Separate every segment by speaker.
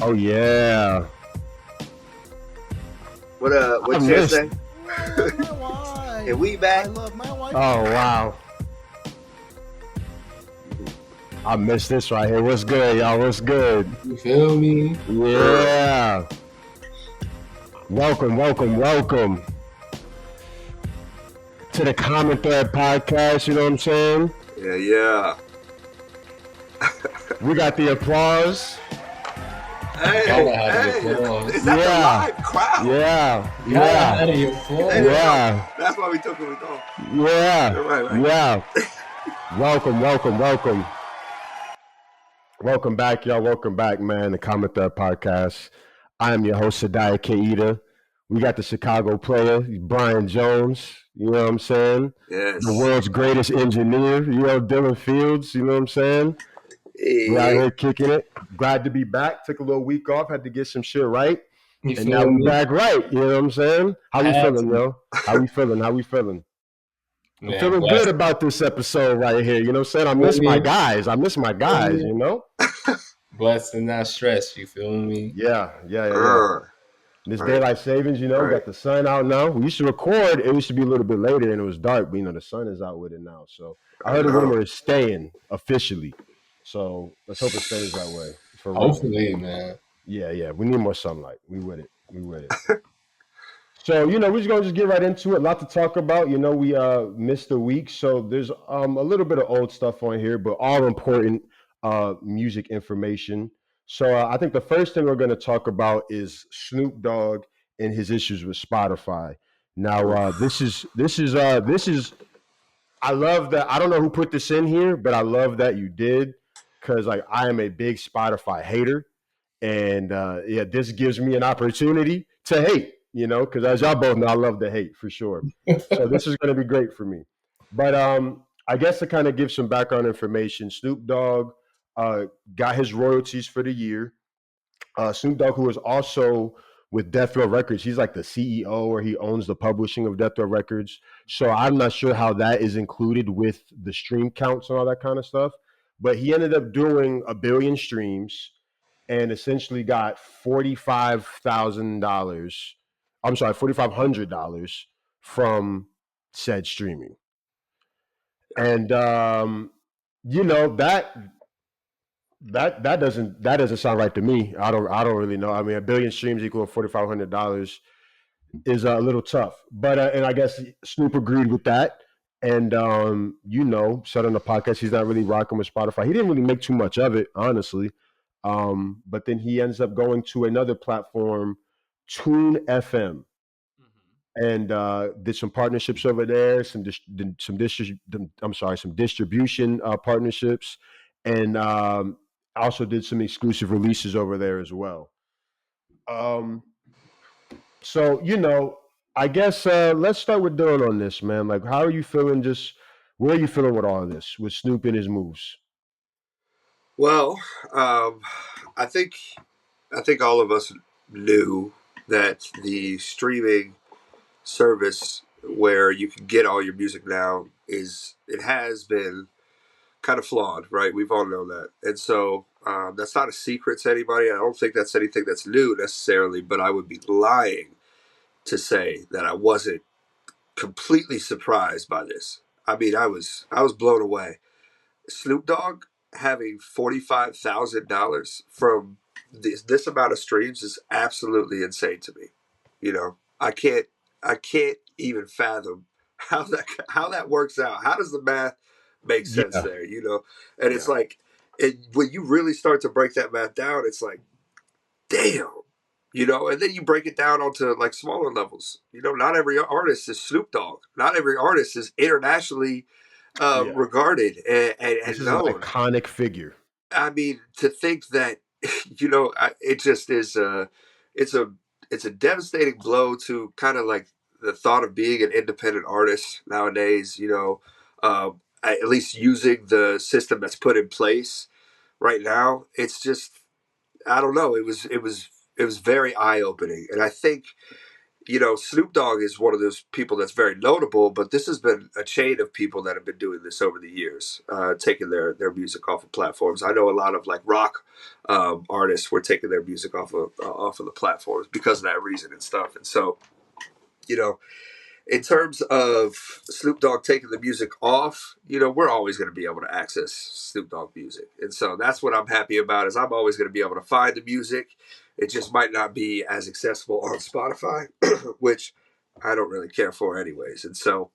Speaker 1: Oh yeah,
Speaker 2: What
Speaker 1: I
Speaker 2: Cher
Speaker 1: missed.
Speaker 2: say?
Speaker 3: Ooh, I love my
Speaker 2: And
Speaker 3: wife.
Speaker 2: we
Speaker 3: I
Speaker 2: back.
Speaker 3: love my wife.
Speaker 1: Oh wow, I missed this right here. What's good, y'all? What's good?
Speaker 4: You feel me?
Speaker 1: Yeah, welcome to the Common Thread podcast. You know what I'm saying?
Speaker 2: Yeah.
Speaker 1: We got the applause.
Speaker 4: Gotta have the
Speaker 2: Hey,
Speaker 4: applause.
Speaker 2: is that the
Speaker 1: Yeah,
Speaker 2: live crowd?
Speaker 1: yeah,
Speaker 4: Gotta
Speaker 1: yeah,
Speaker 4: have the
Speaker 2: There
Speaker 4: applause.
Speaker 2: you go.
Speaker 1: yeah,
Speaker 2: That's why we took what we thought.
Speaker 1: yeah,
Speaker 2: Right.
Speaker 1: yeah. Welcome. Welcome back, y'all. Welcome back, man. The Common Thread podcast. I am your host, Sadaya Keita. We got the Chicago player, Brian Jones. You know what I'm saying? The
Speaker 2: Yes.
Speaker 1: world's greatest engineer, Dylan Fields. You know what I'm saying? We out
Speaker 2: Hey.
Speaker 1: here kicking it. Glad to be back. Took a little week off. Had to get some shit right.
Speaker 4: You
Speaker 1: And now
Speaker 4: feel
Speaker 1: we
Speaker 4: me?
Speaker 1: back right. You know what I'm saying? How we
Speaker 4: Had
Speaker 1: feeling,
Speaker 4: to.
Speaker 1: yo? How we feeling? I'm
Speaker 4: Man,
Speaker 1: feeling good
Speaker 4: blessed.
Speaker 1: about this episode right here. You know what I'm saying? I
Speaker 4: Feel
Speaker 1: miss my
Speaker 4: me?
Speaker 1: guys.
Speaker 4: Feel me?
Speaker 1: You know?
Speaker 4: Blessed and not stressed. You feel me?
Speaker 1: Yeah.
Speaker 2: Uh,
Speaker 1: This
Speaker 2: right.
Speaker 1: daylight savings, we
Speaker 2: Right.
Speaker 1: got the sun out now. We used to record, it used to be a little bit later and it was dark, but the sun is out with it now. So I
Speaker 2: I
Speaker 1: heard a
Speaker 2: know.
Speaker 1: rumor it's staying officially. So let's hope it stays that way for real.
Speaker 4: Hopefully, man.
Speaker 1: Yeah. We need more sunlight. We with it. So, we're just gonna just get right into it. A lot to talk about. We missed a week, so there's a little bit of old stuff on here, but all important music information. So I think the first thing we're gonna talk about is Snoop Dogg and his issues with Spotify. Now,
Speaker 2: Oof.
Speaker 1: this is I love that. I don't know who put this in here, but I love that you did, because like I am a big Spotify hater, and yeah, this gives me an opportunity to hate. Because as y'all both know, I love to hate for sure. So this is going to be great for me. But I guess to kind of give some background information, Snoop Dogg got his royalties for the year. Snoop Dogg, who is also with Death Row Records, he's like the CEO, or he owns the publishing of Death Row Records. So I'm not sure how that is included with the stream counts and all that kind of stuff. But he ended up doing 1 billion streams and essentially got $45,000. I'm sorry, $4,500 from said streaming. And that that doesn't sound right to me. I don't really know. I mean, 1 billion streams equal $4,500 is a little tough. But and I guess Snoop agreed with that. And said on the podcast he's not really rocking with Spotify. He didn't really make too much of it, honestly. But then he ends up going to another platform, Tune FM, and did some partnerships over there, some distribution partnerships, and also did some exclusive releases over there as well. Um, so I guess let's start with Dylan on this, man. Like, how are you feeling? Just where are you feeling with all of this, with Snoop and his moves?
Speaker 2: Well, um, I think all of us knew that the streaming service where you can get all your music now it has been kind of flawed, right? We've all known that, and so that's not a secret to anybody. I don't think that's anything that's new necessarily, but I would be lying to say that I wasn't completely surprised by this. I mean, I was blown away. Snoop Dogg having $45,000 from this amount of streams is absolutely insane to me. I can't even fathom how that works out. How does the math make sense
Speaker 1: Yeah,
Speaker 2: there? And it's
Speaker 1: yeah,
Speaker 2: like, when you really start to break that math down, it's like, damn. And then you break it down onto like smaller levels. Not every artist is Snoop Dogg. Not every artist is internationally
Speaker 1: yeah.
Speaker 2: regarded
Speaker 1: This
Speaker 2: and
Speaker 1: is an
Speaker 2: known.
Speaker 1: iconic figure.
Speaker 2: I mean, to think that, it just is it's a devastating blow to kind of like the thought of being an independent artist nowadays. At least using the system that's put in place right now. It's just, I don't know. It was very eye opening, and I think Snoop Dogg is one of those people that's very notable, but this has been a chain of people that have been doing this over the years, taking their music off of platforms. I know a lot of like rock artists were taking their music off of the platforms because of that reason and stuff. And so, you know, in terms of Snoop Dogg taking the music off, we're always going to be able to access Snoop Dogg music. And so that's what I'm happy about is I'm always going to be able to find the music. It just might not be as accessible on Spotify, which I don't really care for anyways. And so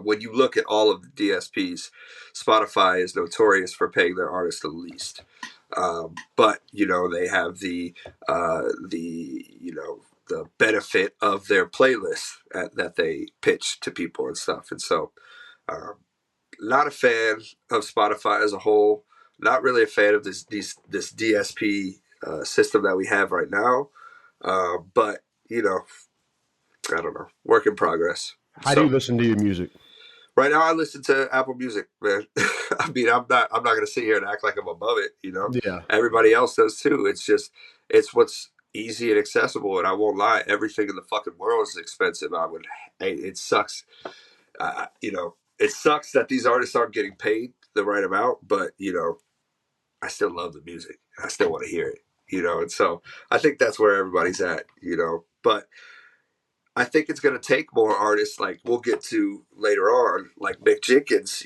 Speaker 2: when you look at all of the DSPs, Spotify is notorious for paying their artists the least. But they have the benefit of their playlist that they pitch to people and stuff. And so, not a fan of Spotify as a whole. Not really a fan of this DSP system that we have right now. But I don't know. Work in progress.
Speaker 1: How do you listen to your music?
Speaker 2: Right now, I listen to Apple Music, man. I mean, I'm not going to sit here and act like I'm above it.
Speaker 1: Yeah.
Speaker 2: Everybody else does too. It's what's easy and accessible. And I won't lie, everything in the fucking world is expensive. It sucks. It sucks that these artists aren't getting paid the right amount, but I still love the music. I still want to hear it. And so I think that's where everybody's at. But I think it's going to take more artists like we'll get to later on, like Mick Jenkins,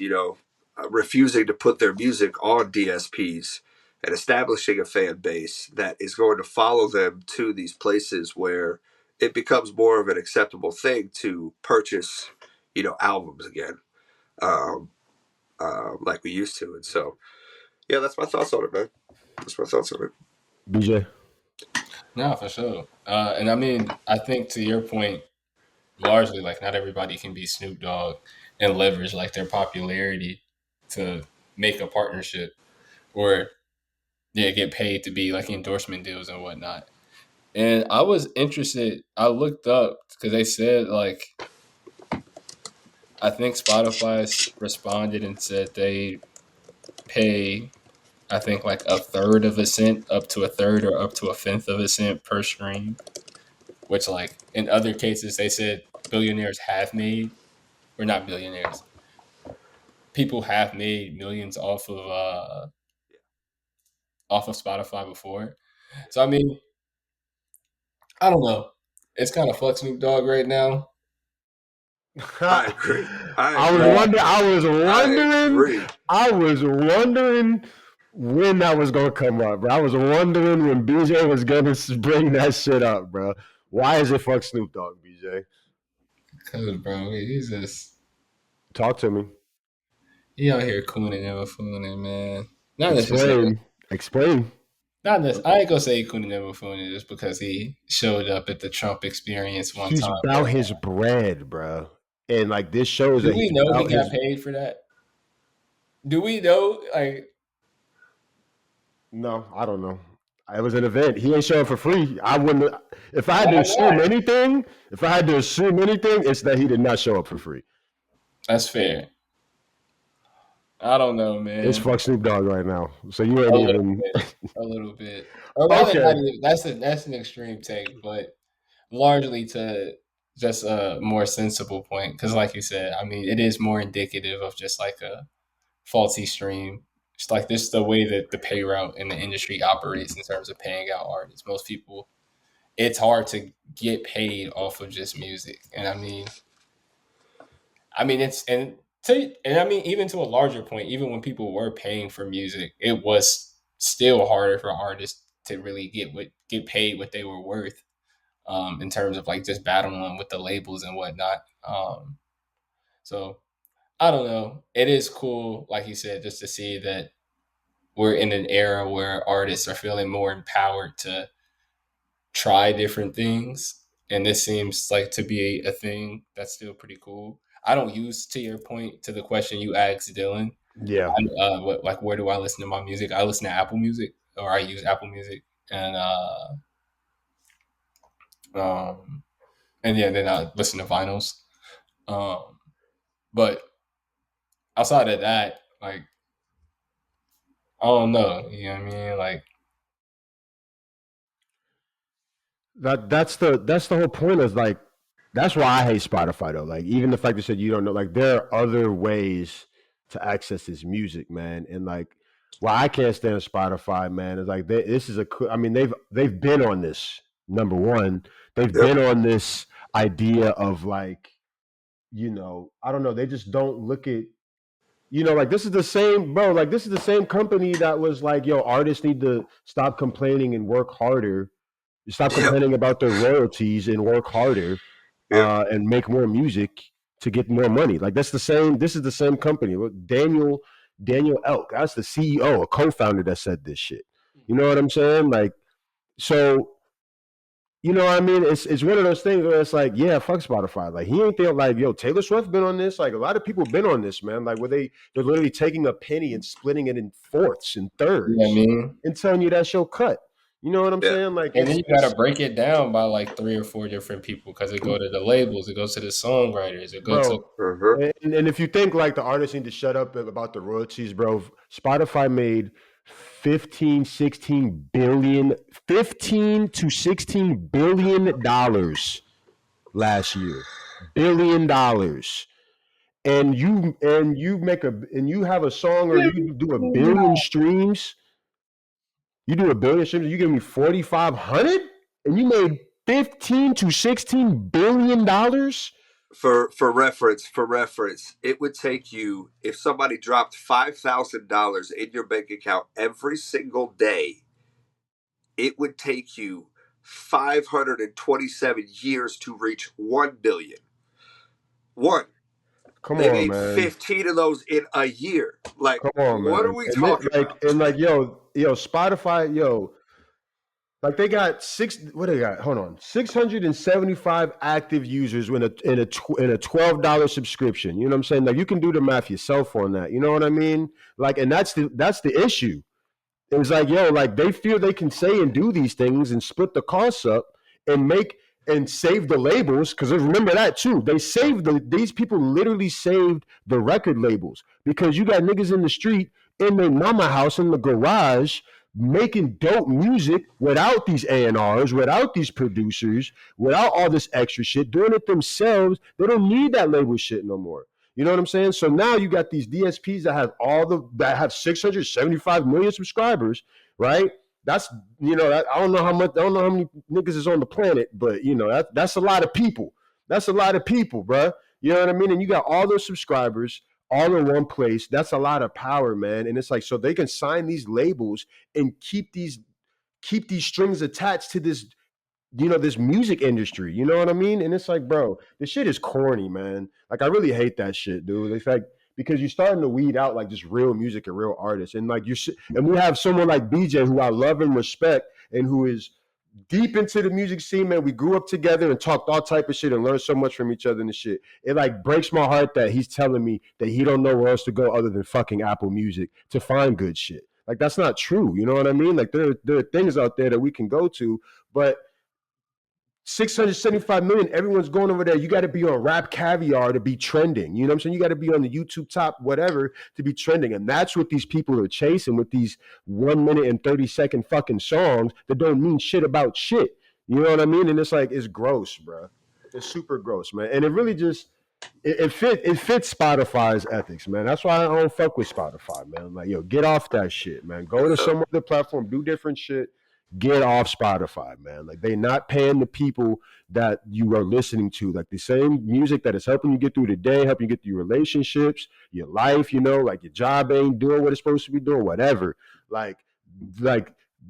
Speaker 2: refusing to put their music on DSPs and establishing a fan base that is going to follow them to these places where it becomes more of an acceptable thing to purchase, albums again, like we used to. And so, yeah, that's my thoughts on it, man. That's my thoughts on it.
Speaker 1: BJ?
Speaker 4: No, for sure. And I mean, I think to your point, largely, like, not everybody can be Snoop Dogg and leverage like their popularity to make a partnership or get paid to be like endorsement deals and whatnot. And I was interested. I looked up because they said like I think Spotify responded and said they pay I think like a third of a cent up to a third or up to a fifth of a cent per stream, which like in other cases they said billionaires have made, or not billionaires, people have made millions off of Spotify before. So I mean, I don't know. It's kind of fuck Snoop Dogg right now.
Speaker 2: I agree.
Speaker 1: I was wondering when that was gonna come up, bro. I was wondering when BJ was gonna bring that shit up, bro. Why is it fuck Snoop Dogg, BJ?
Speaker 4: Cause bro, he's just
Speaker 1: Talk to me.
Speaker 4: he out here cooning and buffooning, man. Not necessarily.
Speaker 1: Explain.
Speaker 4: Not this. I ain't gonna say cooning and buffooning just because he showed up at the Trump experience one
Speaker 1: He's
Speaker 4: time.
Speaker 1: about his bread, bro. And like this shows
Speaker 4: Do
Speaker 1: that
Speaker 4: we
Speaker 1: he's
Speaker 4: know he
Speaker 1: about
Speaker 4: got
Speaker 1: his.
Speaker 4: paid for that? Do we know? Like,
Speaker 1: No, I don't know. It was an event. He ain't showing for free. I wouldn't. If I had to
Speaker 4: why
Speaker 1: assume
Speaker 4: not?
Speaker 1: anything, it's that he did not show up for free.
Speaker 4: That's fair. I don't know,
Speaker 1: It's
Speaker 4: man.
Speaker 1: fuck Snoop Dogg right now. So you ain't
Speaker 4: A little
Speaker 1: even.
Speaker 4: bit. A little bit. Or rather,
Speaker 1: Okay.
Speaker 4: not even, that's an extreme take, but largely to just a more sensible point. Because, like you said, I mean, it is more indicative of just like a faulty stream. It's like this is the way that the pay route in the industry operates in terms of paying out artists. Most people, it's hard to get paid off of just music, and it's and I mean even to a larger point, even when people were paying for music, it was still harder for artists to really get paid what they were worth, in terms of like just battling with the labels and whatnot. So I don't know. It is cool, like you said, just to see that we're in an era where artists are feeling more empowered to try different things. And this seems like to be a thing that's still pretty cool. I don't use, to your point, to the question you asked Dylan,
Speaker 1: Yeah.
Speaker 4: where do I listen to my music? I listen to Apple Music, or I use Apple Music, um, and yeah, then I listen to vinyls. But outside of that, like, I don't know. You know what I mean? Like,
Speaker 1: that's the whole point is like that's why I hate Spotify though. Like even the fact that said you don't know, like there are other ways to access this music, man. And like why I can't stand Spotify, man, is like this is I mean they've been on this. Number one, they've
Speaker 2: Yep.
Speaker 1: been on this idea of like I don't know. They just don't look at like this is the same, bro. Like this is the same company that was like, yo, artists need to stop complaining and work harder. Stop
Speaker 2: Yep.
Speaker 1: complaining about their royalties and work harder,
Speaker 2: Yep.
Speaker 1: and make more music to get more money. Like that's the same. This is the same company. Look, Daniel Elk. That's the CEO, a co-founder that said this shit. You know what I'm saying? Like so. You know what I mean? It's one of those things where it's like, yeah, fuck Spotify. Like he ain't there. Like yo, Taylor Swift been on this. Like a lot of people been on this, man. Like where they're literally taking a penny and splitting it in fourths and
Speaker 4: You know what I
Speaker 1: thirds
Speaker 4: mean?
Speaker 1: and telling you that's your cut. You know what I'm
Speaker 2: Yeah.
Speaker 1: saying? Like
Speaker 4: And then you gotta break it down by like 3 or 4 different people because it go to the labels, it goes to the songwriters, it goes to
Speaker 1: bro.
Speaker 2: Uh-huh.
Speaker 1: And if you think like the artists need to shut up about the royalties, bro, Spotify made 15, 16 billion, 15 to 16 billion dollars last year. $1 billion. And you have a song or you do a billion streams, you do a billion streams, you give me 4,500 and you made 15 to 16 billion dollars.
Speaker 2: For reference, it would take you if somebody dropped $5,000 in your bank account every single day. It would take you 527 years to reach 1 billion. One.
Speaker 1: Come
Speaker 2: They
Speaker 1: on,
Speaker 2: made
Speaker 1: man.
Speaker 2: 15 of those in a year. Like,
Speaker 1: Come on,
Speaker 2: what are
Speaker 1: man.
Speaker 2: we
Speaker 1: And
Speaker 2: talking about?
Speaker 1: Spotify, like they got what they got? Hold on, 675 active users in a $12 subscription. You know what I'm saying? Like you can do the math yourself on that. You know what I mean? Like, and that's the issue. It was like, yo, like they feel they can say and do these things and split the costs up and make and save the labels. Because remember that too. They saved these people literally saved the record labels because you got niggas in the street in their mama house in the garage making dope music without these A&Rs, without these producers, without all this extra shit, doing it themselves. They don't need that label shit no more. You know what I'm saying? So now you got these DSPs that have 675 million subscribers, right? That's I don't know how many niggas is on the planet, but that's a lot of people. That's a lot of people, bro. You know what I mean? And you got all those subscribers all in one place. That's a lot of power, man. And it's like so they can sign these labels and keep these strings attached to this music industry. You know what I mean? And it's like, bro, this shit is corny, man. Like I really hate that shit, dude. In fact, because you're starting to weed out like just real music and real artists, and like and we have someone like BJ who I love and respect, and who is deep into the music scene, man. We grew up together and talked all type of shit and learned so much from each other and the shit. It like breaks my heart that he's telling me that he don't know where else to go other than fucking Apple Music to find good shit. Like that's not true. You know what I mean? Like there are things out there that we can go to, but 675 million, everyone's going over there. You got to be on Rap Caviar to be trending. You know what I'm saying? You got to be on the YouTube top, whatever, to be trending. And that's what these people are chasing with these 1 minute and 30-second fucking songs that don't mean shit about shit. You know what I mean? And it's like, it's gross, bro. It's super gross, man. And it really just, it fits Spotify's ethics, man. That's why I don't fuck with Spotify, man. Like, yo, get off that shit, man. Go to some other platform, do different shit. Get off Spotify, man. Like they not paying the people that you are listening to. Like the same music that is helping you get through the day, helping you get through your relationships, your life, like your job ain't doing what it's supposed to be doing, whatever. Like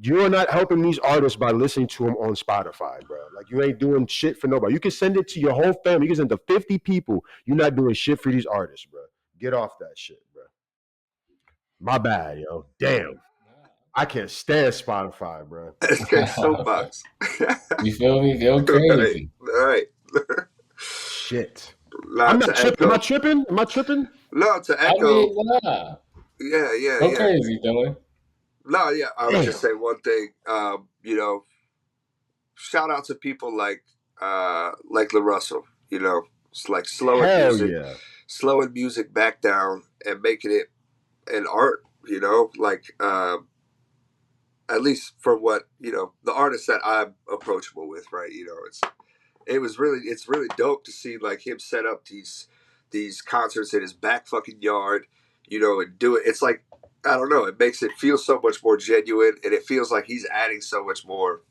Speaker 1: you're not helping these artists by listening to them on Spotify, bro. Like you ain't doing shit for nobody. You can send it to your whole family. You can send it to 50 people. You're not doing shit for these artists, bro. Get off that shit, bro. My bad, yo. Damn. I can't stand Spotify, bro.
Speaker 2: SK Soapbox.
Speaker 4: You feel me? Go
Speaker 2: Right.
Speaker 4: crazy.
Speaker 2: Right.
Speaker 1: Shit. I'm
Speaker 2: Not
Speaker 1: not
Speaker 2: to
Speaker 1: tripping. Am I
Speaker 2: echo.
Speaker 1: tripping? Am I tripping?
Speaker 2: No, to
Speaker 4: I
Speaker 2: echo.
Speaker 4: mean, nah.
Speaker 2: Yeah.
Speaker 4: Go crazy, Dylan.
Speaker 2: No, yeah. I would
Speaker 1: Damn.
Speaker 2: just say one thing. Shout out to people like LaRussell. It's like
Speaker 1: Hell yeah.
Speaker 2: slowing music back down and making it an art. Like at least for what the artists that I'm approachable with, right? It's really dope to see like him set up these concerts in his back fucking yard, and do it. It's like, I don't know, it makes it feel so much more genuine, and it feels like he's adding so much more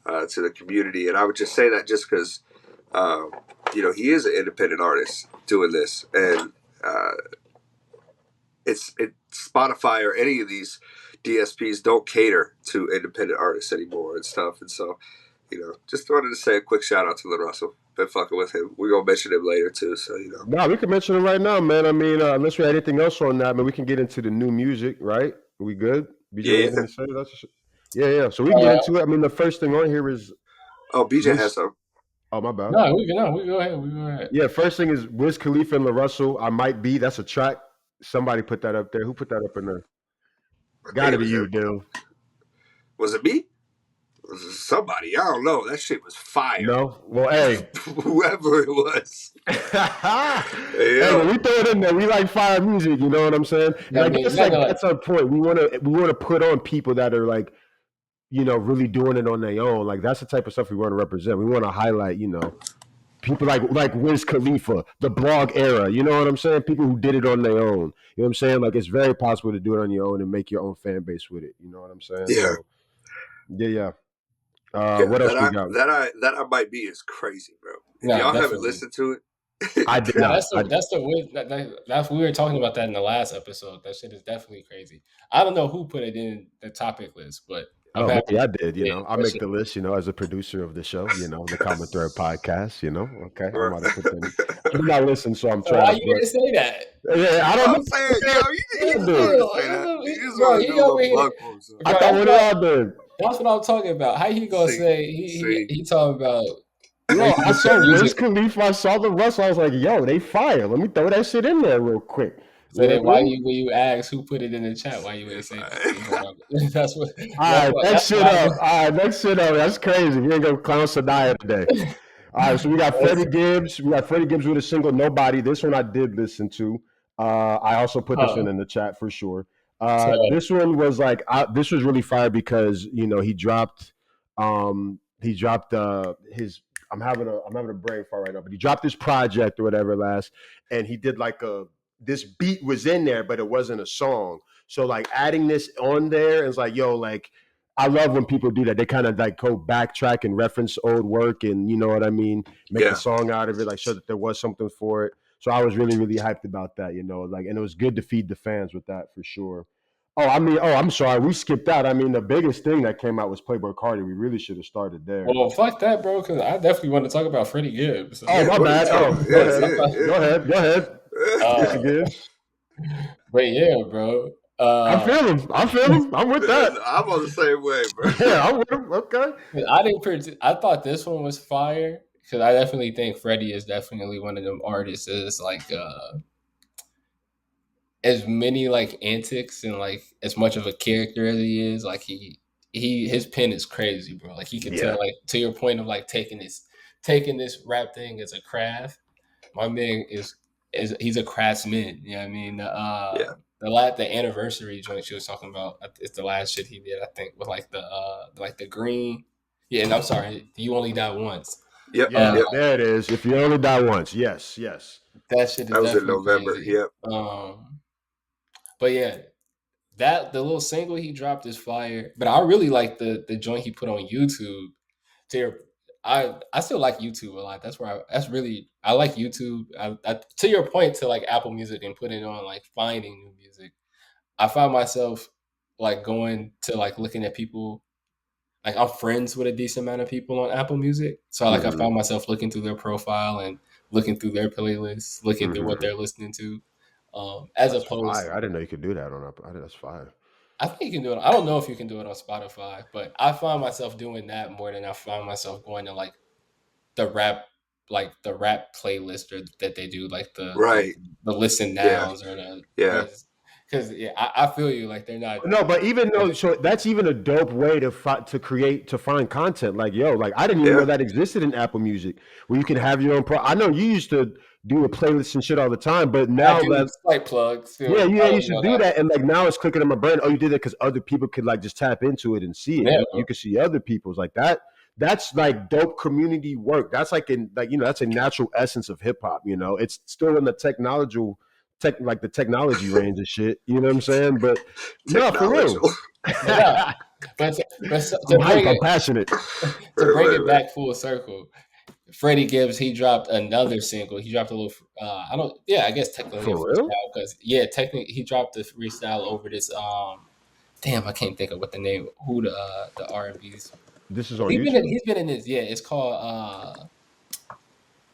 Speaker 2: to the community. And I would just say that just because he is an independent artist doing this, and it's Spotify or any of these DSPs don't cater to independent artists anymore and stuff. And so, just wanted to say a quick shout out to LaRussell. Been fucking with him. We're gonna mention him later too. So
Speaker 1: No, we can mention him right now, man. I mean, unless we had anything else on that, man, we can get into the new music, right? Are we good?
Speaker 2: Yeah.
Speaker 1: anything to say? Yeah. So we can get into it. I mean, the first thing on here is
Speaker 2: BJ has some.
Speaker 1: Oh, my bad.
Speaker 4: No, we go ahead.
Speaker 1: Yeah, first thing is Wiz Khalifa and LaRussell. I Might Be. That's a track. Somebody put that up there. Who put that up in there? Gotta be you, dude.
Speaker 2: Was it me? Was it somebody? I don't know. That shit was fire.
Speaker 1: No? Well, hey.
Speaker 2: Whoever it was.
Speaker 1: Hey, when we throw it in there, we like fire music, you know what I'm saying? And I guess that's our point. We wanna put on people that are like, really doing it on their own. Like that's the type of stuff we want to represent. We want to highlight, people like Wiz Khalifa, the blog era. You know what I'm saying? People who did it on their own. You know what I'm saying? Like it's very possible to do it on your own and make your own fan base with it. You know what I'm saying?
Speaker 2: Yeah.
Speaker 1: So, yeah. What else we got?
Speaker 2: That I Might Be is crazy, bro. If y'all haven't listened to it,
Speaker 1: I did not.
Speaker 4: That's we were talking about that in the last episode. That shit is definitely crazy. I don't know who put it in the topic list, but
Speaker 1: maybe I did. I make the list. As a producer of the show. The Common Thread podcast. Okay, I'm about to put them. I'm not listening, so I'm trying.
Speaker 4: Why you didn't say that?
Speaker 1: Yeah, I don't know. I thought what y'all did.
Speaker 4: That's what I'm talking about. How he gonna say he talking about?
Speaker 1: I saw Wiz Khalifa. I saw the Russell. I was like, yo, they fire. Let me throw that shit in there real quick.
Speaker 4: So then when you ask who put it in the chat, why you wouldn't say that? That's what.
Speaker 1: All right, next shit up. That's crazy. We ain't gonna clown Sadaya today. All right, so we got Freddie Gibbs. We got Freddie Gibbs with a single "Nobody." This one I did listen to. I also put this one in the chat for sure. This one was like this was really fire because he dropped his. I'm having a brain fart right now, but he dropped this project or whatever and he did like this beat was in there, but it wasn't a song. So like adding this on there is like, yo, like I love when people do that. They kind of like go backtrack and reference old work and you know what I mean? Make a song out of it, like show that there was something for it. So I was really, really hyped about that, like, and it was good to feed the fans with that for sure. I'm sorry. We skipped out. I mean, the biggest thing that came out was Playboi Carti. We really should have started there.
Speaker 4: Well, fuck that, bro, because I definitely want to talk about Freddie Gibbs.
Speaker 1: Oh, my bad. Go ahead.
Speaker 4: But yeah, bro.
Speaker 1: I feel him. I'm with that.
Speaker 2: I'm on the same way, bro.
Speaker 1: Yeah, I'm with him. Okay.
Speaker 4: I thought this one was fire because I definitely think Freddie is definitely one of them artists that's like as many like antics and like as much of a character as he is, like his pen is crazy, bro. Like he can tell, like to your point of like taking this rap thing as a craft. My man he's a craftsman. You know what I mean? The anniversary joint she was talking about, it's the last shit he did, I think, with like the green. Yeah, and I'm sorry, You Only Die Once.
Speaker 2: Yep.
Speaker 1: There it is. If You Only Die Once. Yes.
Speaker 2: That shit is that was in November.
Speaker 4: Crazy.
Speaker 2: Yep.
Speaker 4: But yeah, the little single he dropped is fire. But I really like the joint he put on YouTube. I still like YouTube a lot. That's where I like YouTube. To your point, to like Apple Music and putting it on, like finding new music. I found myself like going to like looking at people. Like I'm friends with a decent amount of people on Apple Music, so I found myself looking through their profile and looking through their playlists, looking through what they're listening to. That's opposed,
Speaker 1: fire. I didn't know you could do that on Apple. That's fire.
Speaker 4: I think you can do it. I don't know if you can do it on Spotify, but I find myself doing that more than I find myself going to like the rap playlist that they do, like the listen nows or the Because I feel you. Like they're not.
Speaker 1: No, but even though, so that's even a dope way to find content. Like, yo, like I didn't even know that existed in Apple Music, where you can have your own. I know you used to do a playlist and shit all the time. But
Speaker 4: I
Speaker 1: now
Speaker 4: do
Speaker 1: that
Speaker 4: slight plugs.
Speaker 1: yeah,
Speaker 4: I
Speaker 1: you
Speaker 4: don't
Speaker 1: used to
Speaker 4: know
Speaker 1: do
Speaker 4: that.
Speaker 1: that, and like now it's clicking in my brain. Oh, you did that because other people could like just tap into it and see it.
Speaker 4: Yeah,
Speaker 1: You could see other people's like that. That's like dope community work. That's like in like that's a natural essence of hip hop. It's still in the like the technology range and shit. You know what I'm saying? But no, for real.
Speaker 2: Technological.
Speaker 4: but no. But
Speaker 1: I'm hype. I'm passionate.
Speaker 4: to bring it back full circle, Freddie Gibbs, he dropped another single. He dropped a little. I guess technically a
Speaker 1: For real?
Speaker 4: freestyle because technically he dropped the freestyle over this. Damn, I can't think of what the name. Who the R&B's.
Speaker 1: This is on
Speaker 4: He's been in,
Speaker 1: YouTube.
Speaker 4: he's been in this. Yeah, it's called.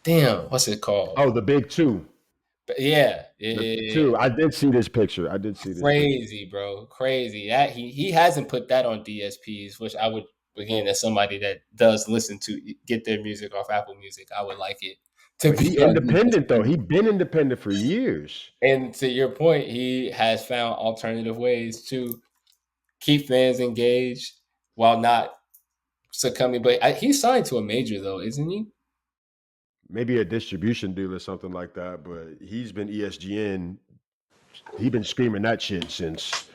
Speaker 4: Damn, what's it called?
Speaker 1: Oh, the big two.
Speaker 4: But yeah.
Speaker 1: The two. I did see this picture.
Speaker 4: Crazy, bro, crazy. That he hasn't put that on DSPs, which I would again as somebody that does listen to get their music off Apple Music, I would like it to
Speaker 1: But
Speaker 4: be
Speaker 1: he
Speaker 4: on
Speaker 1: independent though.
Speaker 4: DSP.
Speaker 1: He been independent for years.
Speaker 4: And to your point, he has found alternative ways to keep fans engaged while not succumbing. But he's signed to a major though, isn't he?
Speaker 1: Maybe a distribution deal or something like that. But he's been ESGN. He's been screaming that shit since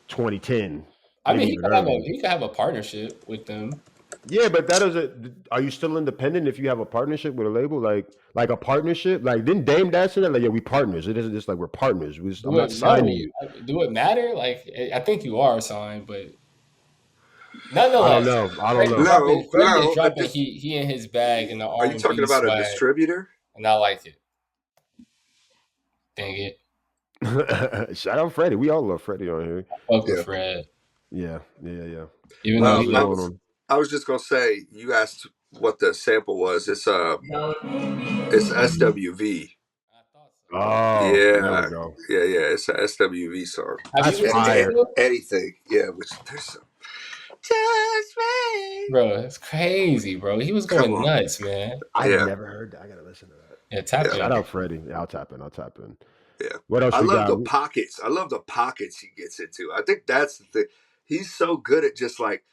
Speaker 1: 2010,
Speaker 4: I
Speaker 1: maybe
Speaker 4: mean,
Speaker 1: even earlier.
Speaker 4: he could have a partnership with them.
Speaker 1: Yeah, but that doesn't. Are you still independent if you have a partnership with a label? Like a partnership? Like didn't Dame Dash say that? Like yeah, we partners. It isn't just like we're partners. I'm not signing you.
Speaker 4: Do it matter? Like I think you are signed, but
Speaker 1: I don't
Speaker 4: nonetheless,
Speaker 1: know.
Speaker 4: Freddie is
Speaker 2: No.
Speaker 4: dropping he in his bag in the
Speaker 2: Are you
Speaker 4: R&B
Speaker 2: talking about a
Speaker 4: swag,
Speaker 2: distributor?
Speaker 4: and I like it. Dang it!
Speaker 1: Shout out Freddie. We all love Freddie on here.
Speaker 4: Fuck with Fred.
Speaker 1: Yeah.
Speaker 4: Even though
Speaker 2: I was just gonna say, you asked what the sample was. It's SWV.
Speaker 4: I thought so.
Speaker 1: Oh, there we
Speaker 2: Yeah,
Speaker 1: go.
Speaker 2: yeah. It's a SWV song.
Speaker 4: Have
Speaker 1: That's
Speaker 4: you listened to
Speaker 1: fire.
Speaker 4: it?
Speaker 2: Anything, yeah. Which there's some. Just me.
Speaker 4: Bro, it's crazy, bro. He was going nuts, man.
Speaker 1: I've
Speaker 2: Yeah.
Speaker 1: never heard that. I gotta listen to that.
Speaker 4: Yeah, tap in.
Speaker 1: Shout out Freddie. Yeah, I'll tap in.
Speaker 2: Yeah.
Speaker 1: What else
Speaker 2: I
Speaker 1: we
Speaker 2: love
Speaker 1: got?
Speaker 2: the pockets. I love the pockets he gets into. I think that's the thing. He's so good at just like,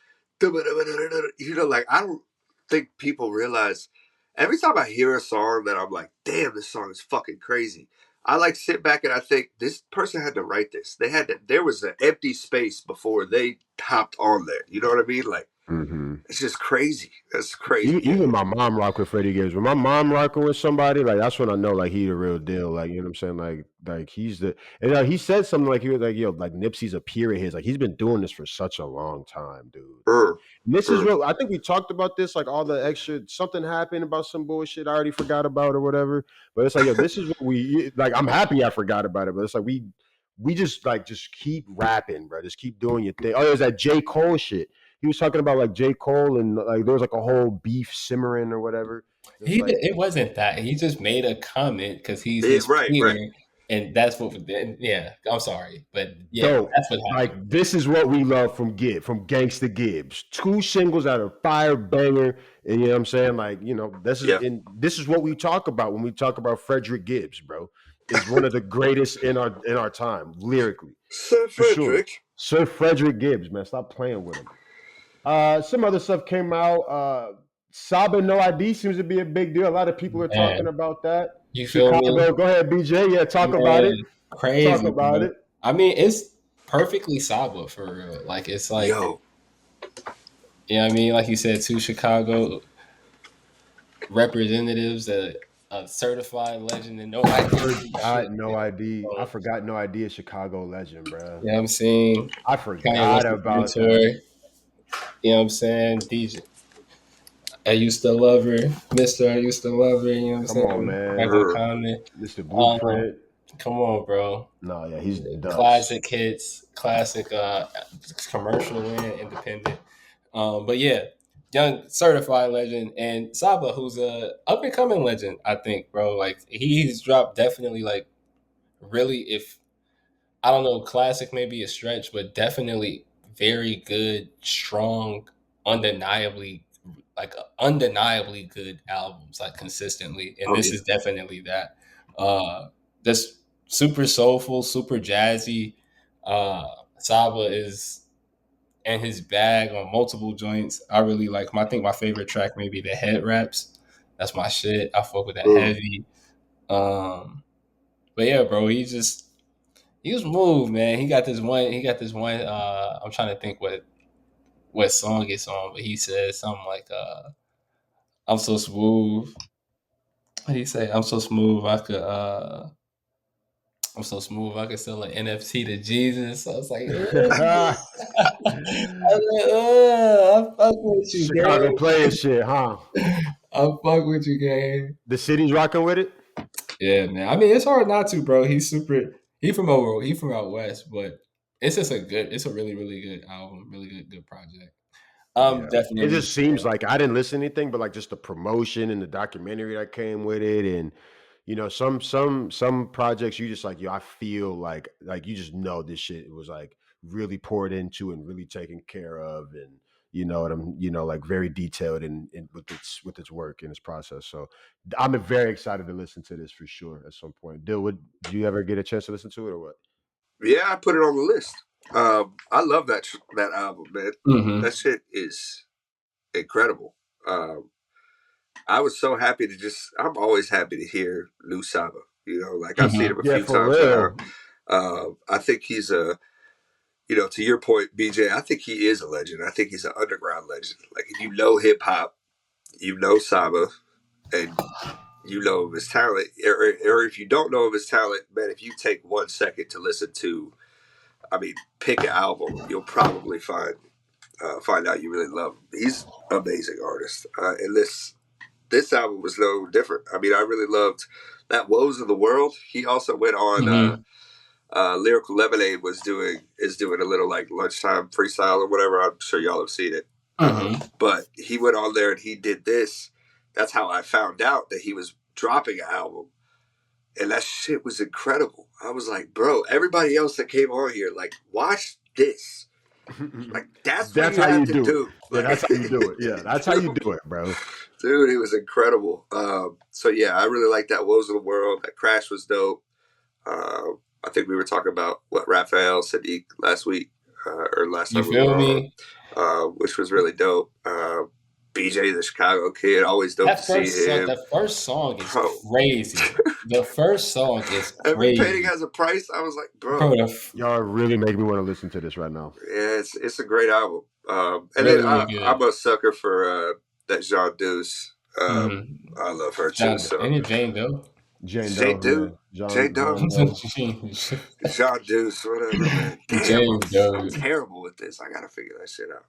Speaker 2: like I don't think people realize. Every time I hear a song that I'm like, damn, this song is fucking crazy. I like sit back and I think this person had to write this. There was an empty space before they hopped on there. You know what I mean? Like, it's just crazy. That's crazy.
Speaker 1: Even my mom rock with Freddie Gibbs. When my mom rocking with somebody, like that's when I know like he the real deal. Like you know what I'm saying? Like he's the and he said something like he was like, yo, like Nipsey's a peer of his. Like he's been doing this for such a long time, dude. And this is what I think we talked about this, like all the extra something happened about some bullshit I already forgot about or whatever. But it's like, yo, this is what we like. I'm happy I forgot about it, but it's like we just keep rapping, bro. Just keep doing your thing. Oh, there's that J. Cole shit. He was talking about like J. Cole and like there was like a whole beef simmering or whatever.
Speaker 4: It wasn't that. He just made a comment because he's his peer, and that's what. Yeah, I'm sorry, but yeah,
Speaker 1: dope.
Speaker 4: That's what happened.
Speaker 1: Like this is what we love from Gangsta Gibbs. 2 singles out of fire banger, and you know what I'm saying? Like this is what we talk about when we talk about Frederick Gibbs, bro. Is one of the greatest in our time lyrically.
Speaker 2: Sir Frederick.
Speaker 1: Sure. Sir Frederick Gibbs, man, stop playing with him. Some other stuff came out. SABA No I.D seems to be a big deal. A lot of people are talking about that.
Speaker 4: You feel
Speaker 1: Chicago,
Speaker 4: me?
Speaker 1: Go ahead, BJ. Yeah, talk about it.
Speaker 4: Crazy.
Speaker 1: Talk about it.
Speaker 4: I mean, it's perfectly SABA for real. Like it's like, I mean, like you said, 2 Chicago representatives, a certified legend, and No I.D.
Speaker 1: No I.D. I forgot No I.D. is Chicago legend, bro.
Speaker 4: You know what I'm saying?
Speaker 1: I forgot about that.
Speaker 4: You know what I'm saying? DJ. I used to love her. Mr. I used to love her. You know what I'm saying?
Speaker 1: Come on, man. Mr. Blueprint.
Speaker 4: Come on, bro.
Speaker 1: No, yeah, he's
Speaker 4: classic hits, classic commercial win, independent. But yeah, young certified legend, and SABA, who's a up and coming legend, I think, bro. Like he's dropped definitely like really, if I don't know, classic maybe a stretch, but definitely very good, strong, undeniably good albums, like consistently, and this is definitely that. This super soulful, super jazzy. SABA is in his bag on multiple joints. I really like. I think my favorite track maybe the Head Raps. That's my shit. I fuck with that heavy. But yeah, bro, he was moved, man. He got this one. I'm trying to think what song it's on, but he says something like, "I'm so smooth." What do you say? I'm so smooth. I could sell an NFT to Jesus. So I was like, I fuck with you,
Speaker 1: Chicago
Speaker 4: gang.
Speaker 1: playing shit, huh?
Speaker 4: I fuck with you, gang.
Speaker 1: The city's rocking with it.
Speaker 4: Yeah, man. I mean, it's hard not to, bro. He from out west, but it's a really, really good album, really good project. I'm
Speaker 1: Yeah, it
Speaker 4: definitely
Speaker 1: just seems like I didn't listen to anything, but like just the promotion and the documentary that came with it, and some projects you just like, yo, I feel like you just know this shit was like really poured into and really taken care of, and like very detailed in with its work and its process. So I'm very excited to listen to this for sure at some point. Did you ever get a chance to listen to it or what?
Speaker 2: Yeah, I put it on the list. I love that album, man.
Speaker 4: hmm
Speaker 2: That shit is incredible. I was so happy to I'm always happy to hear new Saba. Like I've seen
Speaker 4: hmm
Speaker 2: him a
Speaker 1: Yeah,
Speaker 2: few
Speaker 1: for
Speaker 2: times now.
Speaker 1: real.
Speaker 2: I think he's to your point, BJ, I think he is a legend. I think he's an underground legend. Like, if you know hip hop, you know Saba, and you know of his talent. Or if you don't know of his talent, man, if you take 1 second to listen to, pick an album, you'll probably find out you really love him. He's an amazing artist. And this album was no different. I really loved that Woes of the World. He also went on
Speaker 4: hmm
Speaker 2: Lyrical Lemonade is doing a little like lunchtime freestyle or whatever. I'm sure y'all have seen it.
Speaker 4: hmm
Speaker 2: But he went on there and he did this. That's how I found out that he was dropping an album. And that shit was incredible. I was like, bro, everybody else that came on here, like, watch this. Like, that's what
Speaker 1: That's
Speaker 2: you
Speaker 1: how
Speaker 2: have
Speaker 1: you
Speaker 2: to
Speaker 1: do it.
Speaker 2: do.
Speaker 1: Yeah,
Speaker 2: Like,
Speaker 1: that's how you do it. Yeah, that's how you do it, bro.
Speaker 2: dude, it was incredible. So yeah, I really like that Woes of the World. That Crash was dope. I think we were talking about what Raphael Sadiq last week, or last
Speaker 4: You
Speaker 2: time we were
Speaker 4: feel
Speaker 2: on,
Speaker 4: me?
Speaker 2: which was really dope. BJ, the Chicago kid, always dope to see him.
Speaker 4: That first song is
Speaker 2: Bro,
Speaker 4: crazy. The first song is
Speaker 2: every painting
Speaker 4: crazy,
Speaker 2: has a price. I was like,
Speaker 4: bro.
Speaker 2: bro,
Speaker 1: Y'all really make me want to listen to this right now.
Speaker 2: yeah, it's a great album. And then
Speaker 4: really, really
Speaker 2: I'm
Speaker 4: good.
Speaker 2: a sucker for that Jean Deuce.
Speaker 4: Mm-hmm.
Speaker 2: I love her too.
Speaker 4: John,
Speaker 2: So
Speaker 4: ain't it Jane Doe?
Speaker 1: Jane
Speaker 2: Jane
Speaker 1: Doe, yeah,
Speaker 2: Doe, Jane Doe,
Speaker 1: John Doe.
Speaker 2: Jean Deuce, whatever, man. Damn,
Speaker 4: Jane
Speaker 2: I'm
Speaker 4: Doe.
Speaker 2: terrible with this. I gotta figure that shit out.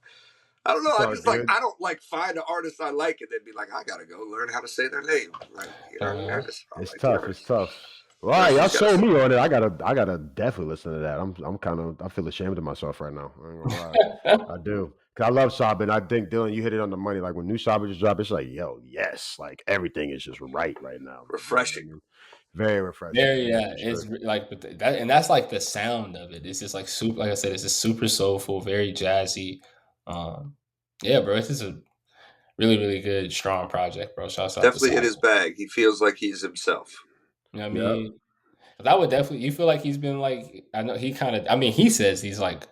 Speaker 2: I don't know.
Speaker 1: It's
Speaker 2: I
Speaker 1: all
Speaker 2: just like
Speaker 1: good.
Speaker 2: I don't like find an artist I like and then be like I gotta go learn how to say their name. Like what I mean? I
Speaker 1: It's
Speaker 2: like the
Speaker 1: tough. It's
Speaker 2: artist.
Speaker 1: tough. All right,
Speaker 2: You
Speaker 1: y'all
Speaker 2: just gotta
Speaker 1: sold
Speaker 2: say.
Speaker 1: me on it. I gotta definitely listen to that. I'm kind of I feel ashamed of myself right now. I ain't gonna lie. I do. Cause I love Saba, and I think Dylan, you hit it on the money. Like when new Saba just dropped, it's like, yo, yes, like everything is just right now, man. You know what I
Speaker 2: Refreshing.
Speaker 1: mean? Very refreshing,
Speaker 4: There,
Speaker 1: man,
Speaker 4: yeah,
Speaker 1: for
Speaker 4: it's
Speaker 1: sure.
Speaker 4: like, but that's like the sound of it. It's just like super. Like I said, it's just super soulful, very jazzy. Um, yeah, bro, it's just a really, really good, strong project, bro. Shouts out to
Speaker 2: Definitely in
Speaker 4: Saba.
Speaker 2: his bag. He feels like he's himself.
Speaker 4: You know what I
Speaker 1: Yep.
Speaker 4: mean? 'Cause I would definitely. You feel like he's been like? I know he kind of. I mean, he says he's like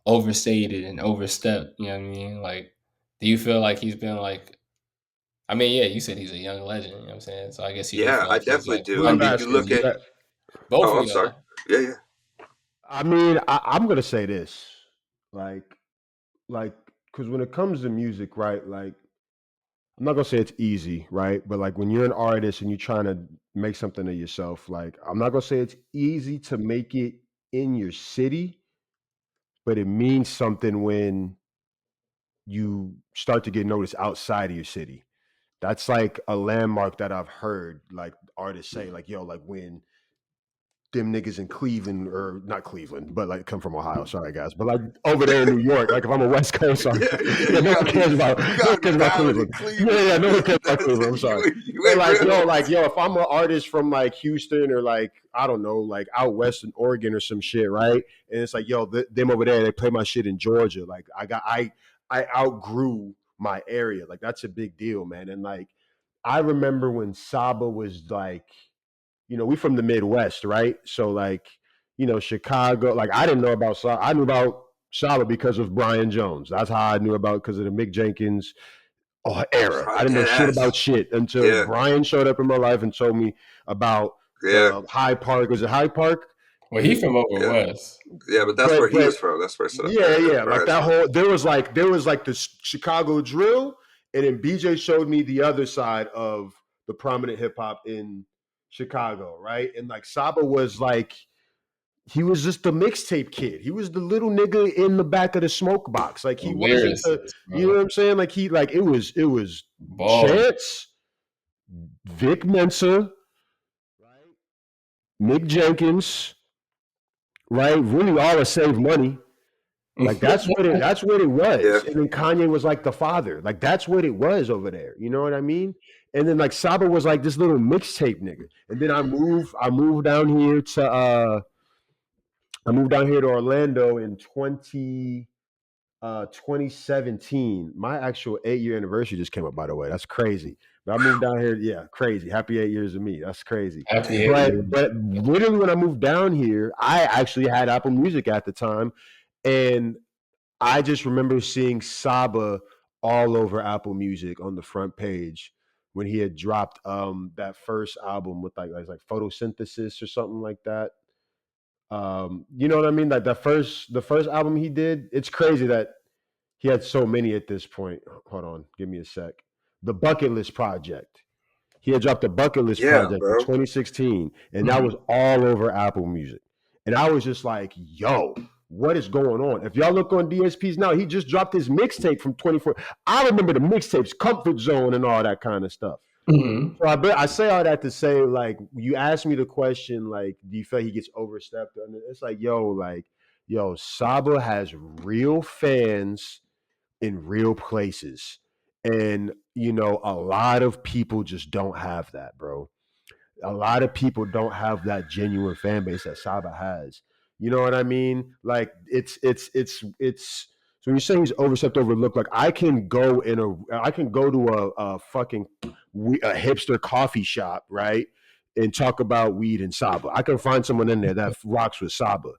Speaker 4: overstated and overstepped. You know what I mean? Like, do you feel like he's been like? I mean, yeah, you said he's a young legend. You know what I'm saying? So I guess you do
Speaker 2: Yeah,
Speaker 4: feel
Speaker 2: I
Speaker 4: like he's
Speaker 2: definitely
Speaker 4: like
Speaker 2: do.
Speaker 1: What
Speaker 2: I
Speaker 1: I'm
Speaker 2: mean, you
Speaker 1: asking
Speaker 2: look
Speaker 1: is
Speaker 2: at.
Speaker 1: that
Speaker 4: both
Speaker 2: Oh,
Speaker 4: of
Speaker 2: I'm sorry.
Speaker 4: y'all.
Speaker 2: Yeah, yeah.
Speaker 1: I mean, I'm gonna say this, like, like, because when it comes to music, right, like I'm not gonna say it's easy, right? But like when you're an artist and you're trying to make something of yourself, like I'm not gonna say it's easy to make it in your city, but it means something when you start to get noticed outside of your city. That's like a landmark that I've heard like artists say, like, yo, like when them niggas in Cleveland or not Cleveland, but like come from Ohio. Sorry guys, but like over there in New York, like if I'm a West Coast artist,
Speaker 2: Yeah,
Speaker 1: yeah,
Speaker 2: you
Speaker 1: no one
Speaker 2: gotta be
Speaker 1: cares about
Speaker 2: you
Speaker 1: no
Speaker 2: gotta
Speaker 1: one
Speaker 2: be
Speaker 1: cares about
Speaker 2: valid in
Speaker 1: Cleveland. Yeah,
Speaker 2: Cleveland.
Speaker 1: yeah, no one cares about
Speaker 2: That's
Speaker 1: Cleveland. I'm
Speaker 2: it.
Speaker 1: sorry.
Speaker 2: You
Speaker 1: But
Speaker 2: ain't real.
Speaker 1: like yo, if I'm an artist from like Houston or like I don't know, like out west in Oregon or some shit, right? And it's like yo, them over there, they play my shit in Georgia. Like I outgrew my area. Like that's a big deal, man. And like I remember when Saba was like we from the Midwest, right? So like, Chicago, like I didn't know about Saba. I knew about Saba because of Brian Jones. That's how I knew about because of the Mick Jenkins era. I didn't know shit about shit until
Speaker 2: Yeah.
Speaker 1: Brian showed up in my life and told me about the Hyde Park. Was it Hyde Park?
Speaker 4: Well, he from over west.
Speaker 2: Yeah, but that's where he was from. That's where
Speaker 1: like that whole there was like the Chicago drill, and then BJ showed me the other side of the prominent hip hop in Chicago, right? And like SABA was like, he was just the mixtape kid. He was the little nigga in the back of the smoke box. Like he wasn't the, you know what I'm saying? Like it was Chance, Vic Mensa, right? Mick Jenkins, right? Really all to save money. Like that's what it was.
Speaker 2: Yeah.
Speaker 1: And then Kanye was like the father. Like that's what it was over there. You know what I mean? And then like SABA was like this little mixtape nigga. And then I moved down here to Orlando in 2017. My actual 8-year anniversary just came up, by the way. That's crazy. But I moved down here, yeah, crazy. Happy 8 years of me. That's crazy. But literally when I moved down here, I actually had Apple Music at the time. And I just remember seeing SABA all over Apple Music on the front page when he had dropped that first album with like photosynthesis or something like that. You know what I mean? Like the first album he did, it's crazy that he had so many at this point. Hold on, give me a sec. The Bucket List Project. He had dropped the Bucket List Project in 2016, and that was all over Apple Music. And I was just like, yo, what is going on? If y'all look on DSPs now, he just dropped his mixtape from 24. I remember the mixtapes, Comfort Zone and all that kind of stuff. So I say all that to say, like, you asked me the question, like, do you feel he gets overstepped? And it's like, yo, SABA has real fans in real places. And, you know, a lot of people just don't have that, bro. A lot of people don't have that genuine fan base that SABA has. You know what I mean? Like it's so when you say he's overstepped, overlooked, like I can go to a fucking a hipster coffee shop, right? And talk about weed and SABA. I can find someone in there that rocks with SABA,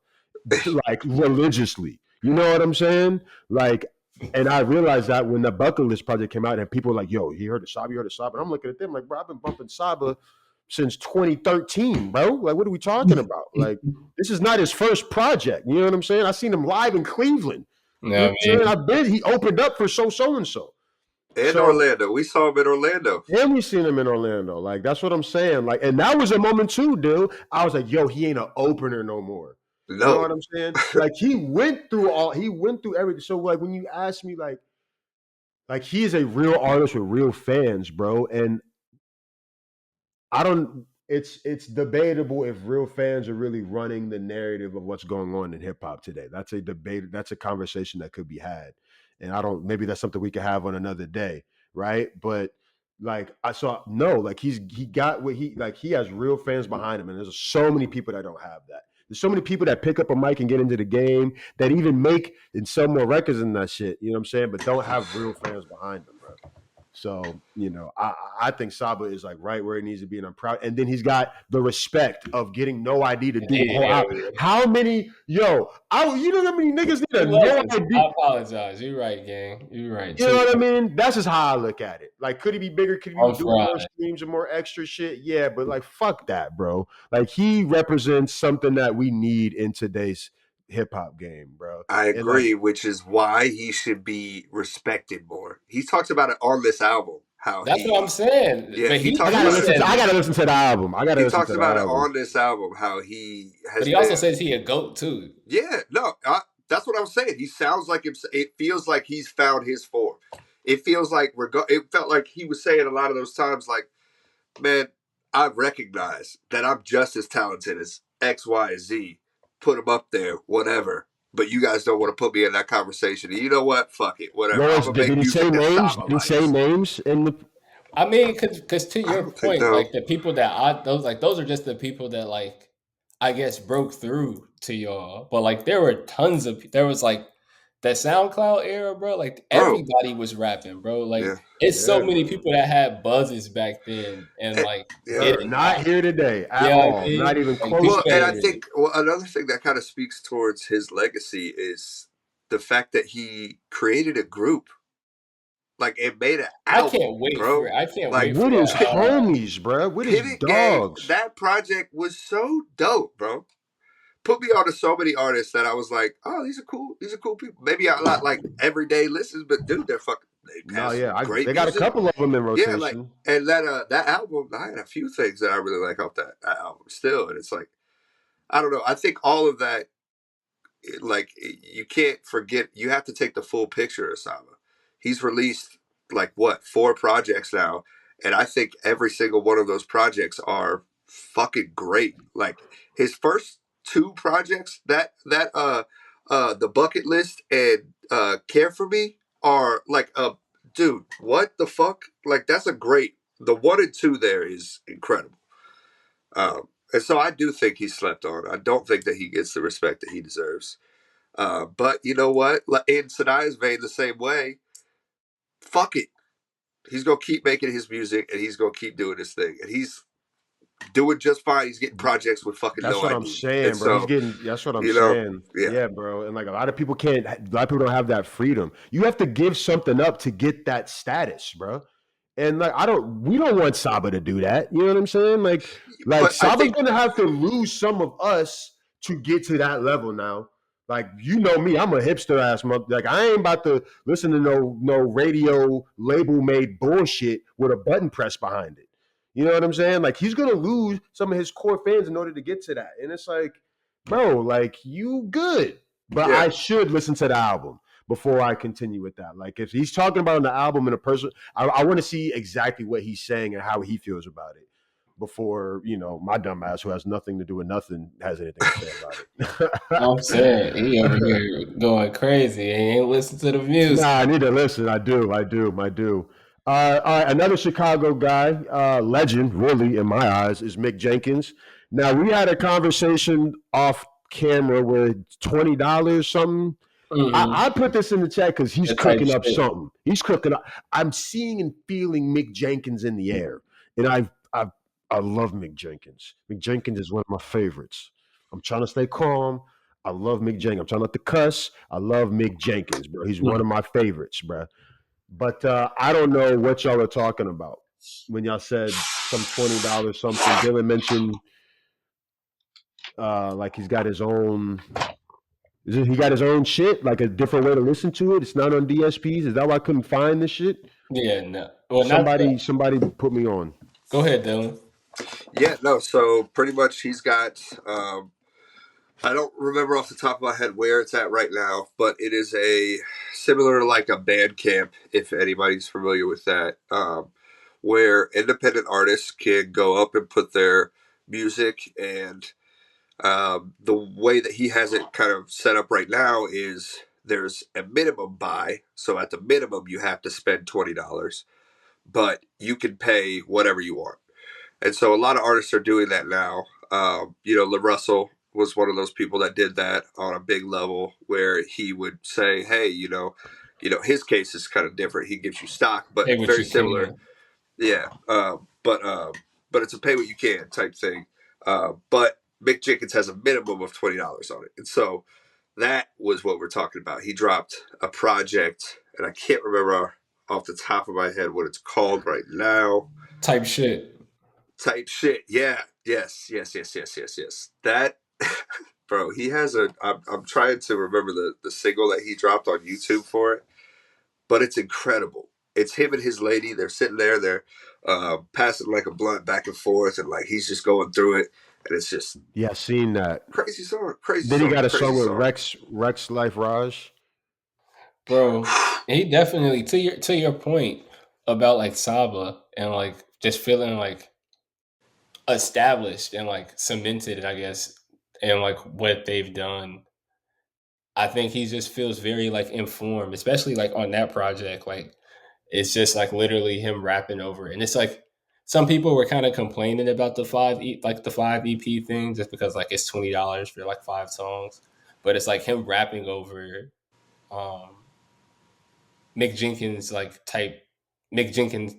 Speaker 1: like religiously. You know what I'm saying? Like, and I realized that when the Bucket List Project came out and people were like, yo, you heard of SABA? You heard of SABA? And I'm looking at them like, bro, I've been bumping SABA since 2013, bro. Like, what are we talking about? Like, this is not his first project. You know what I'm saying? I seen him live in Cleveland. You know what I'm saying? He opened up for so and so.
Speaker 2: And Orlando. We saw him in Orlando.
Speaker 1: And we seen him in Orlando. Like, that's what I'm saying. Like, and that was a moment too, dude. I was like, yo, he ain't an opener no more. No. You know what I'm saying? Like, he went through everything. So, like, when you ask me, like he is a real artist with real fans, bro. And it's debatable if real fans are really running the narrative of what's going on in hip hop today. That's a debate. That's a conversation that could be had. And maybe that's something we could have on another day. Right. But like, he has real fans behind him. And there's so many people that don't have that. There's so many people that pick up a mic and get into the game that even make and sell more records than that shit. You know what I'm saying? But don't have real fans behind them, bro. So, you know, I think SABA is like right where he needs to be, and I'm proud. And then he's got the respect of getting No I.D to do a whole album. How many, you know how many niggas need a No I.D?
Speaker 4: I apologize. You're right, gang. You're right.
Speaker 1: You know what I mean? That's just how I look at it. Like, could he be bigger? Could he do more streams and more extra shit? Yeah, but like, fuck that, bro. Like, he represents something that we need in today's hip hop game, bro.
Speaker 2: I agree, which is why he should be respected more. He talks about it on this album.
Speaker 4: That's what I'm saying.
Speaker 2: Yeah,
Speaker 1: I gotta listen to the album.
Speaker 2: He talks about it on this album, how he has.
Speaker 4: But he also says he a GOAT too.
Speaker 2: Yeah, no, that's what I'm saying. He sounds like it feels like he's found his form. It feels like it felt like he was saying a lot of those times, like, man, I recognize that I'm just as talented as X, Y, Z. Put him up there, whatever. But you guys don't want to put me in that conversation. And you know what? Fuck it, whatever.
Speaker 1: Did he say names? Did he say names in the?
Speaker 4: I mean, because to your point, like the people that those are just the people that like I guess broke through to y'all. But like there was like that SoundCloud era, bro. Like everybody was rapping, bro. Like it's so many people that had buzzes back then, and like
Speaker 1: not here today at all. Not even close.
Speaker 2: Well, and I think another thing that kind of speaks towards his legacy is the fact that he created a group like it made an
Speaker 4: I
Speaker 2: album,
Speaker 4: can't wait for
Speaker 2: bro.
Speaker 4: it. I can't
Speaker 2: Like
Speaker 4: wait for
Speaker 1: With his
Speaker 4: that.
Speaker 1: homies, bro. With his
Speaker 2: Pivot Gang,
Speaker 1: dogs.
Speaker 2: that project was so dope, bro. Put me on to so many artists that I was like, oh, these are cool. These are cool people. Maybe I'm not like everyday listens, but dude, they're fucking. They
Speaker 1: No,
Speaker 2: have some
Speaker 1: yeah,
Speaker 2: great
Speaker 1: they got a
Speaker 2: music.
Speaker 1: couple of them in
Speaker 2: Yeah, like,
Speaker 1: rotation.
Speaker 2: and that album, I had a few things that I really like off that album still, and it's like, I don't know. I think all of that, like, you can't forget. You have to take the full picture of Saba. He's released like what 4 projects now, and I think every single one of those projects are fucking great. Like his first 2 projects, the Bucket List and Care for Me are like dude, what the fuck? Like that's a great. The 1 and 2 there is incredible. And so I do think he's slept on. I don't think that he gets the respect that he deserves. But you know what? In Sanaya's vein, the same way. Fuck it. He's gonna keep making his music, and he's gonna keep doing his thing, and he's doing just fine. He's getting projects with fucking
Speaker 1: That's
Speaker 2: No
Speaker 1: what I'm
Speaker 2: ID, and
Speaker 1: saying, bro. He's
Speaker 2: so
Speaker 1: getting. That's what I'm
Speaker 2: you know,
Speaker 1: saying.
Speaker 2: yeah,
Speaker 1: Yeah, bro. And like a lot of people can't. A lot of people don't have that freedom. You have to give something up to get that status, bro. And like I don't. We don't want Saba to do that. You know what I'm saying? Like
Speaker 2: but I
Speaker 1: Saba's
Speaker 2: think
Speaker 1: gonna have to lose some of us to get to that level now. Like you know me, I'm a hipster ass month. Like I ain't about to listen to no radio label made bullshit with a button press behind it. You know what I'm saying? Like he's gonna lose some of his core fans in order to get to that. And it's like, bro, like you good. But
Speaker 2: yeah,
Speaker 1: I should listen to the album before I continue with that. Like if he's talking about the album in a person, I want to see exactly what he's saying and how he feels about it before, my dumb ass who has nothing to do with nothing has anything to say about it.
Speaker 4: I'm saying he over here going crazy. He ain't listen to the music.
Speaker 1: Nah, I need to listen. I do. All right, another Chicago guy, legend, really, in my eyes, is Mick Jenkins. Now, we had a conversation off camera where $20 something.
Speaker 4: Mm-hmm.
Speaker 1: I put this in the chat because he's
Speaker 4: That type
Speaker 1: cooking up
Speaker 4: shit.
Speaker 1: something. He's cooking up. I'm seeing and feeling Mick Jenkins in the air. And I love Mick Jenkins. Mick Jenkins is one of my favorites. I'm trying to stay calm. I love Mick Jenkins. I'm trying not to cuss. I love Mick Jenkins, bro. He's one of my favorites, bro. But I don't know what y'all are talking about when y'all said some $20 something. Dylan mentioned like he's got his own. He got his own shit, like a different way to listen to it. It's not on DSPs. Is that why I couldn't find this shit?
Speaker 4: Yeah, no. Well, not the.
Speaker 1: Somebody put me on.
Speaker 4: Go ahead, Dylan.
Speaker 2: yeah. No, so pretty much he's got. I don't remember off the top of my head where it's at right now, but it is a similar like a Bandcamp, if anybody's familiar with that, where independent artists can go up and put their music. And the way that he has it kind of set up right now is there's a minimum buy. So at the minimum, you have to spend $20, but you can pay whatever you want. And so a lot of artists are doing that now. LaRussell was one of those people that did that on a big level, where he would say, "Hey, his case is kind of different. He gives you stock, but
Speaker 4: Hey, what
Speaker 2: very
Speaker 4: you
Speaker 2: similar.
Speaker 4: can.
Speaker 2: Yeah, but it's a pay what you can type thing. But Mick Jenkins has a minimum of $20 on it, and so that was what we're talking about. He dropped a project, and I can't remember off the top of my head what it's called right now.
Speaker 4: Type shit.
Speaker 2: Type shit. Yeah. Yes. That, bro. He has a. I'm trying to remember the single that he dropped on YouTube for it, but it's incredible. It's him and his lady. They're sitting there. They're passing like a blunt back and forth, and like he's just going through it, and it's just
Speaker 1: Yeah, seen that.
Speaker 2: crazy song. Crazy
Speaker 1: Then he
Speaker 2: song.
Speaker 1: got a
Speaker 2: Crazy
Speaker 1: song with
Speaker 2: song.
Speaker 1: Rex Life Raj.
Speaker 4: Bro, he definitely to your point about like Saba and like just feeling like established and like cemented, I guess, and like what they've done. I think he just feels very like informed, especially like on that project. Like it's just like literally him rapping over it. And it's like some people were kind of complaining about the five EP thing just because like it's $20 for like 5 songs. But it's like him rapping over um Mick Jenkins like type Mick Jenkins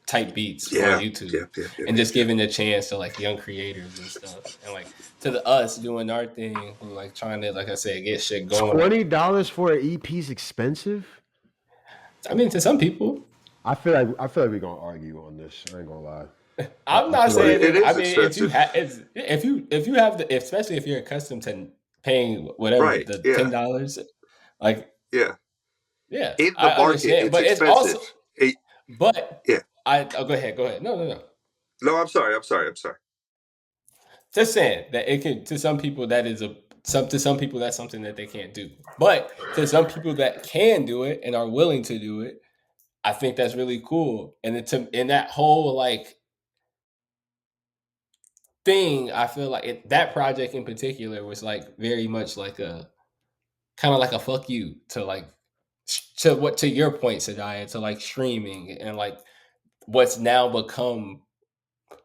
Speaker 4: type beats on
Speaker 2: Yeah.
Speaker 4: YouTube
Speaker 2: Yep. Yep. Yep.
Speaker 4: and
Speaker 2: Yep.
Speaker 4: just giving a chance to like young creators and stuff. And like to the us doing our thing, who like trying to, like I said, get shit going.
Speaker 1: $20 for an EP is expensive.
Speaker 4: I mean, to some people,
Speaker 1: I feel like we're gonna argue on this. I ain't gonna lie.
Speaker 4: I'm
Speaker 1: I
Speaker 4: not
Speaker 1: feel like
Speaker 4: saying
Speaker 2: It
Speaker 4: it. I
Speaker 2: is
Speaker 4: mean, if you
Speaker 2: expensive,
Speaker 4: if you have the, especially if you're accustomed to paying whatever
Speaker 2: right?
Speaker 4: the
Speaker 2: Yeah,
Speaker 4: $10, like
Speaker 2: yeah.
Speaker 4: yeah,
Speaker 2: In the
Speaker 4: I
Speaker 2: market,
Speaker 4: understand,
Speaker 2: it's
Speaker 4: but it's also,
Speaker 2: expensive. It,
Speaker 4: but
Speaker 2: yeah.
Speaker 4: go ahead, go ahead. No, no, no.
Speaker 2: No, I'm sorry. I'm sorry. I'm sorry.
Speaker 4: Just saying that it can, to some people that is to some people that's something that they can't do, but to some people that can do it and are willing to do it, I think that's really cool. And in that whole like thing, I feel like that project in particular was like very much like a kind of like a fuck you to like to your point, Sadaya, to like streaming and like what's now become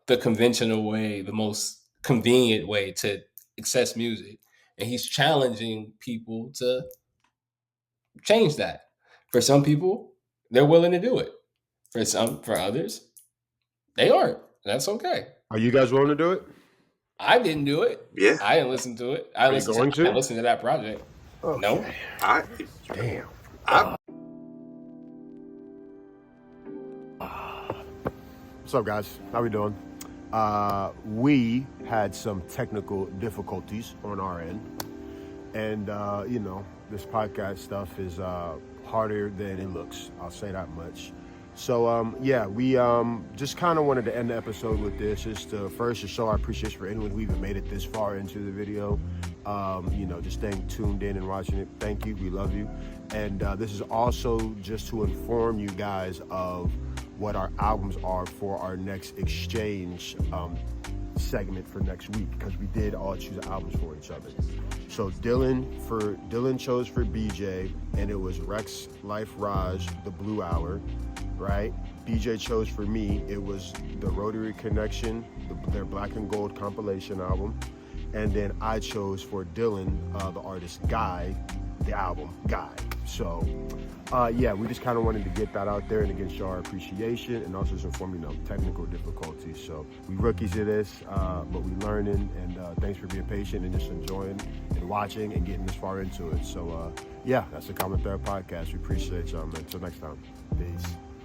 Speaker 4: the conventional way, the most convenient way to access music. And he's challenging people to change that. For some people, they're willing to do it. For others, they aren't. That's okay.
Speaker 1: Are you guys willing to do it?
Speaker 4: I didn't do it.
Speaker 2: Yeah.
Speaker 4: I didn't listen to it.
Speaker 1: Are you going
Speaker 4: I
Speaker 1: to?
Speaker 4: listened to that project. No.
Speaker 1: Okay.
Speaker 2: I
Speaker 1: Damn.
Speaker 2: I
Speaker 1: What's up, guys? How we doing? We had some technical difficulties on our end, and you know, this podcast stuff is harder than it looks. I'll say that much. So yeah, we just kind of wanted to end the episode with this, just to first to show our appreciation for anyone who even made it this far into the video. You know, just staying tuned in and watching it. Thank you. We love you. And this is also just to inform you guys of what our albums are for our next exchange segment for next week, because we did all choose albums for each other. So Dylan chose for BJ, and it was Rex Life Raj, The Blue Hour, right? BJ chose for me, it was the Rotary Connection, their Black and Gold compilation album. And then I chose for Dylan, the artist Guy, the album Guy. So yeah, we just kind of wanted to get that out there and again show our appreciation and also just inform, you know, technical difficulties. So we rookies at this, but we learning, and thanks for being patient and just enjoying and watching and getting this far into it. So yeah, that's the Common Thread Podcast. We appreciate y'all, man. Until next time, peace.